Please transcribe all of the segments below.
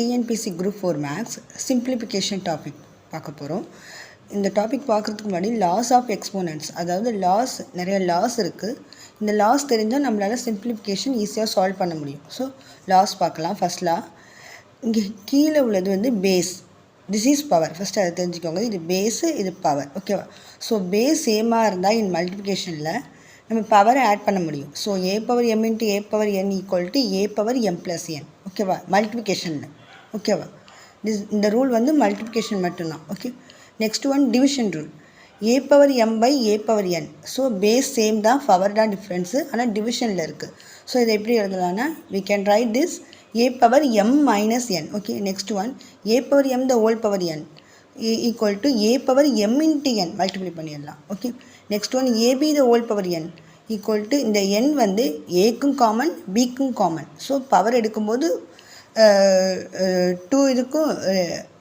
TNPSC group 4 maths simplification topic பார்க்க போகிறோம். இந்த டாபிக் பார்க்குறதுக்கு முன்னாடி லாஸ் ஆஃப் எக்ஸ்போனன்ட்ஸ், அதாவது நிறைய லாஸ் இருக்குது. இந்த லாஸ் தெரிஞ்சால் நம்மளால் சிம்பிளிஃபிகேஷன் ஈஸியாக சால்வ் பண்ண முடியும். ஸோ லாஸ் பார்க்கலாம். ஃபர்ஸ்ட் லா, இங்கே கீழே உள்ளது வந்து base, this is power. First அதை தெரிஞ்சுக்கோங்க. இது பேஸு, இது பவர், ஓகேவா? ஸோ பேஸ் சேமாக இருந்தால் இன் மல்டிப்ளிகேஷனில் நம்ம பவரை ஆட் பண்ண முடியும். So a power m into a power n equal to a power m plus n, ஓகேவா? மல்டிப்ளிகேஷனில், ஓகேவா? இந்த ரூல் வந்து மல்டிப்ளிகேஷன் மட்டும்தான், okay. Next one division rule, A power m by a power n. So base same தான், power தான் difference, ஆனால் டிவிஷனில் இருக்குது. ஸோ இதை எப்படி எழுதலாம்னா, we can write this a power m minus n, okay. Next one a power m the whole power n equal to a power m into n, multiply பண்ணிடலாம், okay. Next one a b the whole power n equal to இந்த n வந்து ஏக்கும் common பிக்கும் common. So power எடுக்கும்போது 2 இதுக்கும்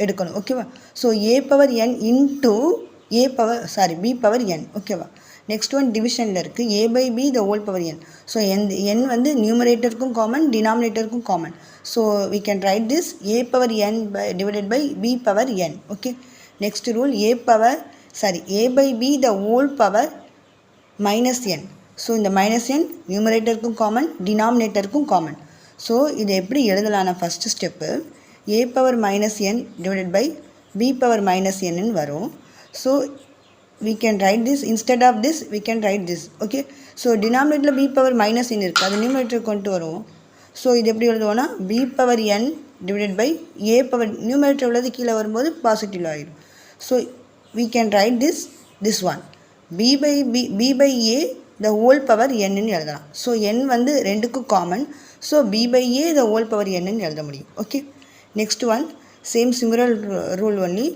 எடுக்கணும், ஓகேவா? So a power n into b power n, ஓகேவா? நெக்ஸ்ட் ஒன் டிவிஷனில் இருக்குது a by b the whole power n. So n வந்து நியூமரேட்டருக்கும் காமன், டினாமினேட்டருக்கும் common. So we can write this a power n divided by b power n, okay. Next rule a by b the whole power minus n. So இந்த minus n நியூமரேட்டருக்கும் common, டினாமினேட்டருக்கும் common. So இதை எப்படி எழுதலாம்னா, first step A power minus n divided by b power minus n வரும். So we can write this, instead of this we can write this, okay. So டினாமினேட்டரில் b power minus n இருக்குது, அது numerator கொண்டு வருவோம். So இது எப்படி எழுதுவோம்னா, b power n divided by a power, numerator உள்ளது கீழே வரும்போது பாசிட்டிவ் ஆகிடும். So we can write this one b by a the whole power n ன்னு எழுதலாம். ஸோ n வந்து ரெண்டுக்கும் common. So b by a the whole power n ன்னு எழுத முடியும், okay. Next one same similar rule only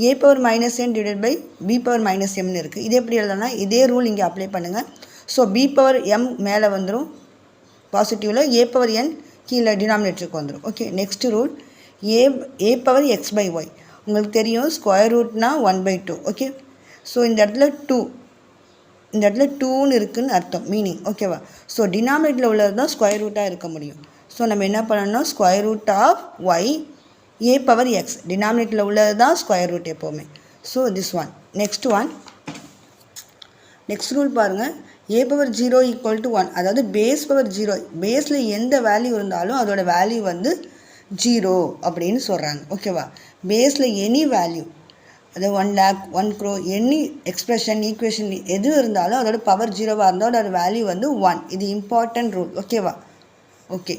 a power minus n divided by b power minus எம்னு இருக்குது. இது எப்படி எழுதலாம்னா, இதே ரூல் இங்கே அப்ளை பண்ணுங்கள். ஸோ பி பவர் எம் மேலே வந்துடும் பாசிட்டிவில், ஏ பவர் என் கீழே டினாமினேட்டருக்கு வந்துடும், okay. Next rule A power X by Y. உங்களுக்கு தெரியும் ஸ்கொயர் ரூட்னா 1/2, ஓகே. ஸோ இந்த இடத்துல 2ன்னு இருக்குதுன்னு அர்த்தம், மீனிங், ஓகேவா? ஸோ டினாமினேட்டரில் உள்ளது தான் ஸ்கொயர் ரூட்டாக இருக்க முடியும். ஸோ நம்ம என்ன பண்ணணும், square root of Y A power X, டினாமினேட்டரில் உள்ளது தான் ஸ்கொயர் ரூட் எப்போவுமே. So this one. Next rule பாருங்கள், ஏ பவர் 0 ஈக்குவல் டு 1. அதாவது பேஸ் பவர் 0, பேஸில் எந்த வேல்யூ இருந்தாலும் அதோட வேல்யூ வந்து 0 அப்படின்னு சொல்கிறாங்க, ஓகேவா? பேஸில் எனி வேல்யூ, அது 1 lakh 1 crore any expression equation எது இருந்தாலும் அதோட பவர் 0வாக இருந்தால் அதோட வேல்யூ வந்து 1. இது இம்பார்ட்டன்ட் ரூல், ஓகேவா? ஓகே.